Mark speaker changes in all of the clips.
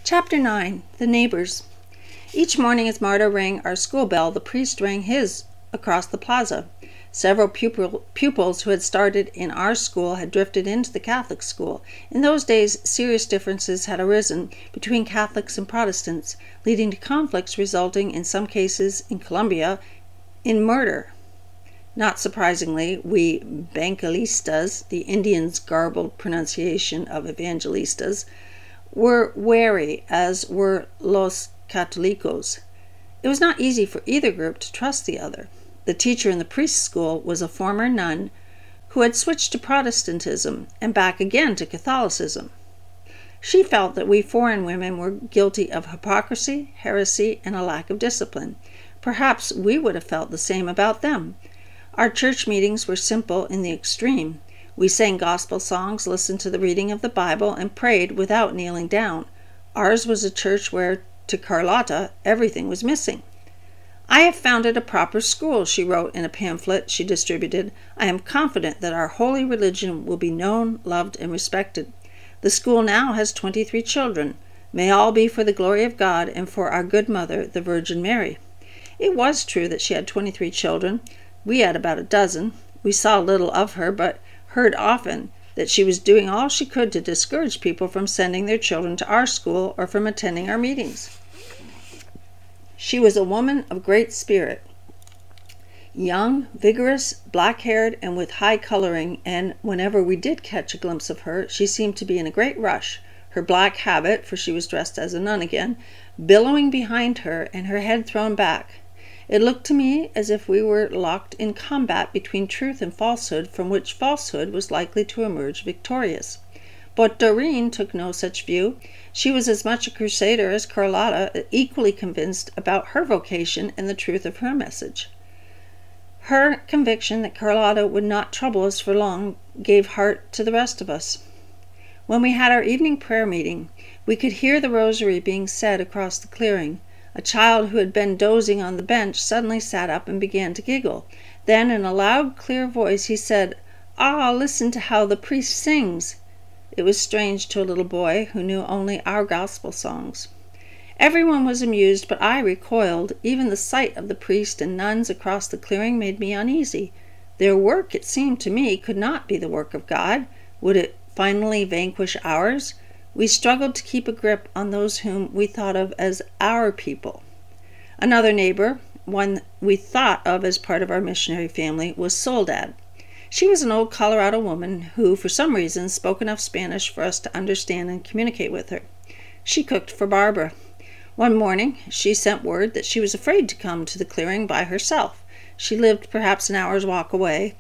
Speaker 1: Chapter 9. The Neighbors. Each morning as Marta rang our school bell, the priest rang his across the plaza. Several pupils who had started in our school had drifted into the Catholic school. In those days, serious differences had arisen between Catholics and Protestants, leading to conflicts resulting, in some cases in Colombia, in murder. Not surprisingly, we Banquistas, the Indians' garbled pronunciation of evangelistas, were wary, as were Los Catolicos. It was not easy for either group to trust the other. The teacher in the priest's school was a former nun who had switched to Protestantism and back again to Catholicism. She felt that we foreign women were guilty of hypocrisy, heresy, and a lack of discipline. Perhaps we would have felt the same about them. Our church meetings were simple in the extreme. We sang gospel songs, listened to the reading of the Bible, and prayed without kneeling down. Ours was a church where, to Carlotta, everything was missing. "I have founded a proper school," she wrote in a pamphlet she distributed. "I am confident that our holy religion will be known, loved, and respected. The school now has 23 children. May all be for the glory of God and for our good mother, the Virgin Mary." It was true that she had 23 children. We had about a dozen. We saw little of her, but heard often that she was doing all she could to discourage people from sending their children to our school or from attending our meetings. She was a woman of great spirit, young, vigorous, black-haired, and with high coloring, and whenever we did catch a glimpse of her, she seemed to be in a great rush, her black habit, for she was dressed as a nun again, billowing behind her and her head thrown back. It looked to me as if we were locked in combat between truth and falsehood, from which falsehood was likely to emerge victorious. But Doreen took no such view. She was as much a crusader as Carlotta, equally convinced about her vocation and the truth of her message. Her conviction that Carlotta would not trouble us for long gave heart to the rest of us. When we had our evening prayer meeting, we could hear the rosary being said across the clearing. A child who had been dozing on the bench suddenly sat up and began to giggle. Then, in a loud, clear voice, he said, "Ah, listen to how the priest sings." It was strange to a little boy who knew only our gospel songs. Everyone was amused, but I recoiled. Even the sight of the priest and nuns across the clearing made me uneasy. Their work, it seemed to me, could not be the work of God. Would it finally vanquish ours? We struggled to keep a grip on those whom we thought of as our people. Another neighbor, one we thought of as part of our missionary family, was Soledad. She was an old Colorado woman who, for some reason, spoke enough Spanish for us to understand and communicate with her. She cooked for Barbara. One morning, she sent word that she was afraid to come to the clearing by herself. She lived perhaps an hour's walk away.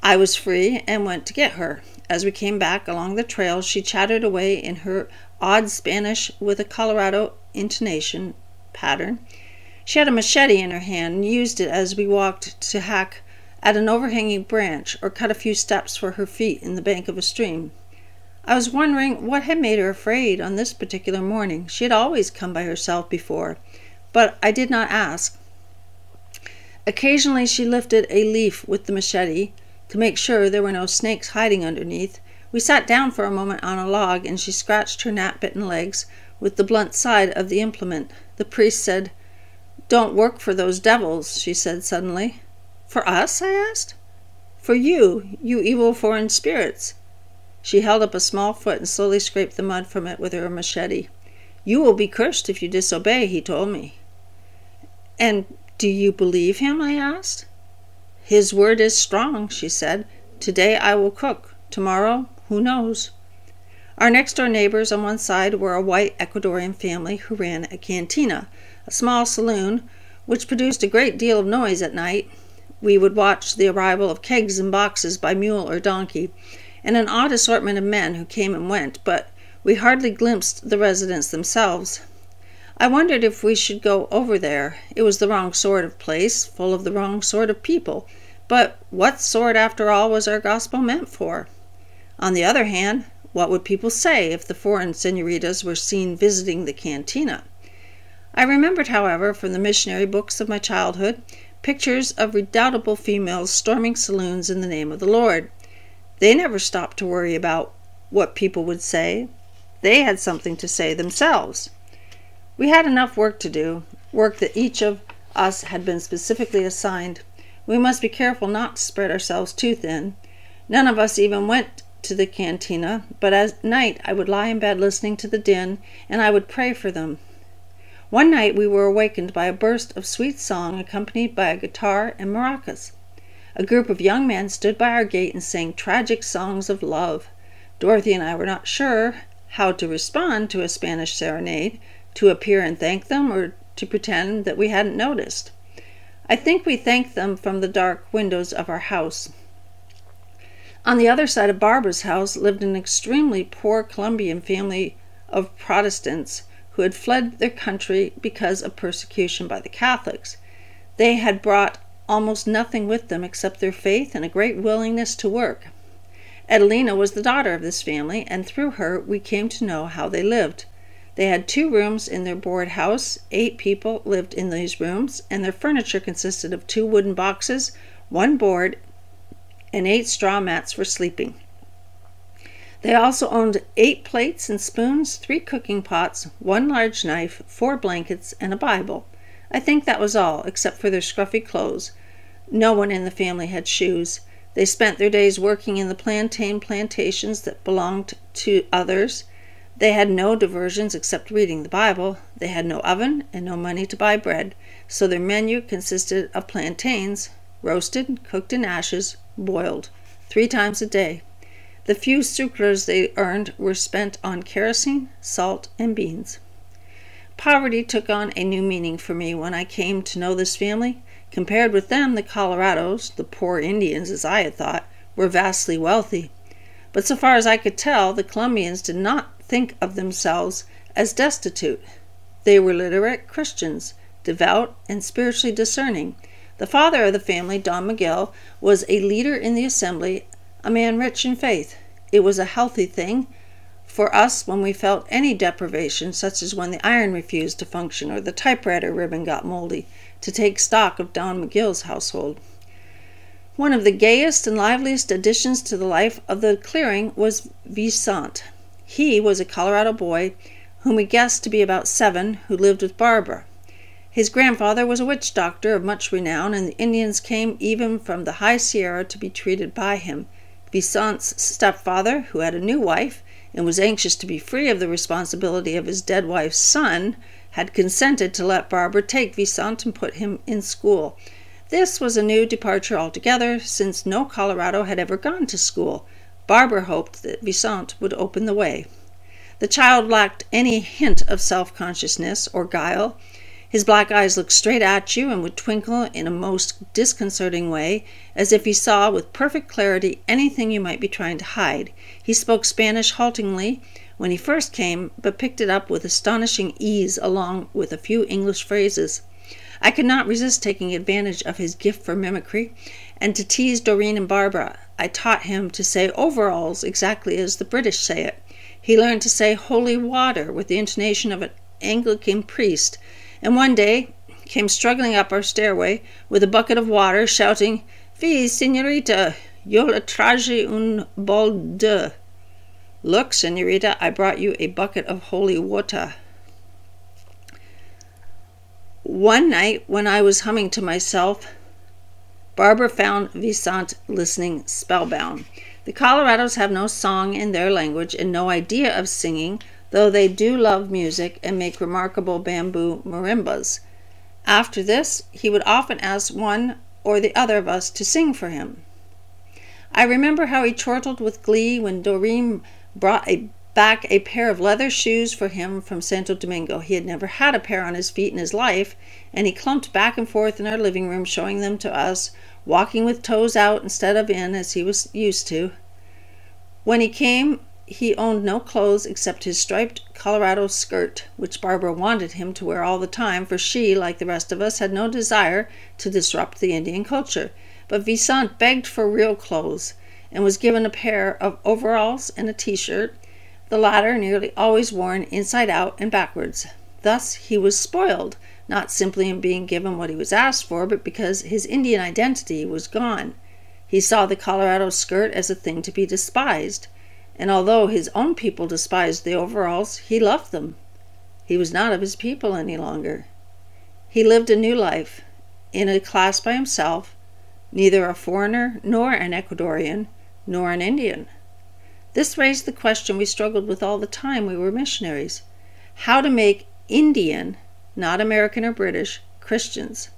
Speaker 1: I was free and went to get her. As we came back along the trail, she chattered away in her odd Spanish with a Colorado intonation pattern. She had a machete in her hand and used it as we walked to hack at an overhanging branch or cut a few steps for her feet in the bank of a stream. I was wondering what had made her afraid on this particular morning. She had always come by herself before, but I did not ask. Occasionally she lifted a leaf with the machete to make sure there were no snakes hiding underneath. We sat down for a moment on a log, and she scratched her gnat-bitten legs with the blunt side of the implement. The priest said, "Don't work for those devils," she said suddenly. "For us?" I asked. "For you, you evil foreign spirits." She held up a small foot and slowly scraped the mud from it with her machete. "You will be cursed if you disobey," he told me. "And do you believe him?" I asked. "His word is strong," she said. "Today I will cook. Tomorrow, who knows?" Our next-door neighbors on one side were a white Ecuadorian family who ran a cantina, a small saloon, which produced a great deal of noise at night. We would watch the arrival of kegs and boxes by mule or donkey, and an odd assortment of men who came and went, but we hardly glimpsed the residents themselves. I wondered if we should go over there. It was the wrong sort of place, full of the wrong sort of people. But what sort, after all, was our gospel meant for? On the other hand, what would people say if the foreign senoritas were seen visiting the cantina? I remembered, however, from the missionary books of my childhood, pictures of redoubtable females storming saloons in the name of the Lord. They never stopped to worry about what people would say. They had something to say themselves. We had enough work to do, work that each of us had been specifically assigned. We must be careful not to spread ourselves too thin. None of us even went to the cantina, but at night I would lie in bed listening to the din, and I would pray for them. One night we were awakened by a burst of sweet song accompanied by a guitar and maracas. A group of young men stood by our gate and sang tragic songs of love. Dorothy and I were not sure how to respond to a Spanish serenade, to appear and thank them, or to pretend that we hadn't noticed. I think we thanked them from the dark windows of our house. On the other side of Barbara's house lived an extremely poor Colombian family of Protestants who had fled their country because of persecution by the Catholics. They had brought almost nothing with them except their faith and a great willingness to work. Adelina was the daughter of this family, and through her we came to know how they lived. They had 2 rooms in their board house. 8 people lived in these rooms, and their furniture consisted of 2 wooden boxes, 1 board, and 8 straw mats for sleeping. They also owned 8 plates and spoons, 3 cooking pots, 1 large knife, 4 blankets, and a Bible. I think that was all, except for their scruffy clothes. No one in the family had shoes. They spent their days working in the plantain plantations that belonged to others. They had no diversions except reading the Bible. They had no oven and no money to buy bread, so their menu consisted of plantains, roasted, cooked in ashes, boiled, 3 times a day. The few sucres they earned were spent on kerosene, salt, and beans. Poverty took on a new meaning for me when I came to know this family. Compared with them, the Colorados, the poor Indians as I had thought, were vastly wealthy. But so far as I could tell, the Colombians did not think of themselves as destitute. They were literate Christians, devout and spiritually discerning. The father of the family, Don Miguel, was a leader in the assembly, a man rich in faith. It was a healthy thing for us when we felt any deprivation, such as when the iron refused to function or the typewriter ribbon got moldy, to take stock of Don Miguel's household. One of the gayest and liveliest additions to the life of the clearing was Vicente. He was a Colorado boy whom we guessed to be about 7, who lived with Barbara. His grandfather was a witch doctor of much renown, and the Indians came even from the High Sierra to be treated by him. Vicente's stepfather, who had a new wife and was anxious to be free of the responsibility of his dead wife's son, had consented to let Barbara take Vicente and put him in school. This was a new departure altogether, since no Colorado had ever gone to school. Barbara hoped that Vicente would open the way. The child lacked any hint of self-consciousness or guile. His black eyes looked straight at you and would twinkle in a most disconcerting way, as if he saw with perfect clarity anything you might be trying to hide. He spoke Spanish haltingly when he first came, but picked it up with astonishing ease along with a few English phrases. I could not resist taking advantage of his gift for mimicry, and to tease Doreen and Barbara, I taught him to say overalls exactly as the British say it. He learned to say holy water with the intonation of an Anglican priest, and one day came struggling up our stairway with a bucket of water, shouting, "Fi, senorita, yo le traje un bol d'eau." Look, senorita, I brought you a bucket of holy water. One night, when I was humming to myself, Barbara found Vicente listening spellbound. The Colorados have no song in their language and no idea of singing, though they do love music and make remarkable bamboo marimbas. After this, he would often ask one or the other of us to sing for him. I remember how he chortled with glee when Doreen brought back a pair of leather shoes for him from Santo Domingo. He had never had a pair on his feet in his life, and he clumped back and forth in our living room, showing them to us, walking with toes out instead of in, as he was used to. When he came, he owned no clothes except his striped Colorado skirt, which Barbara wanted him to wear all the time, for she, like the rest of us, had no desire to disrupt the Indian culture. But Vicente begged for real clothes, and was given a pair of overalls and a t-shirt, the latter nearly always worn inside out and backwards. Thus he was spoiled, not simply in being given what he was asked for, but because his Indian identity was gone. He saw the Colorado skirt as a thing to be despised, and although his own people despised the overalls, he loved them. He was not of his people any longer. He lived a new life, in a class by himself, neither a foreigner nor an Ecuadorian, nor an Indian. This raised the question we struggled with all the time we were missionaries: how to make Indian, not American or British, Christians.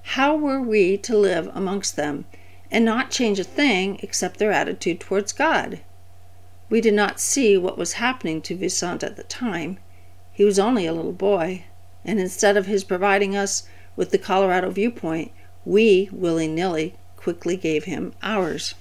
Speaker 1: How were we to live amongst them and not change a thing except their attitude towards God? We did not see what was happening to Vicente at the time. He was only a little boy, and instead of his providing us with the Colorado viewpoint, we, willy-nilly, quickly gave him ours.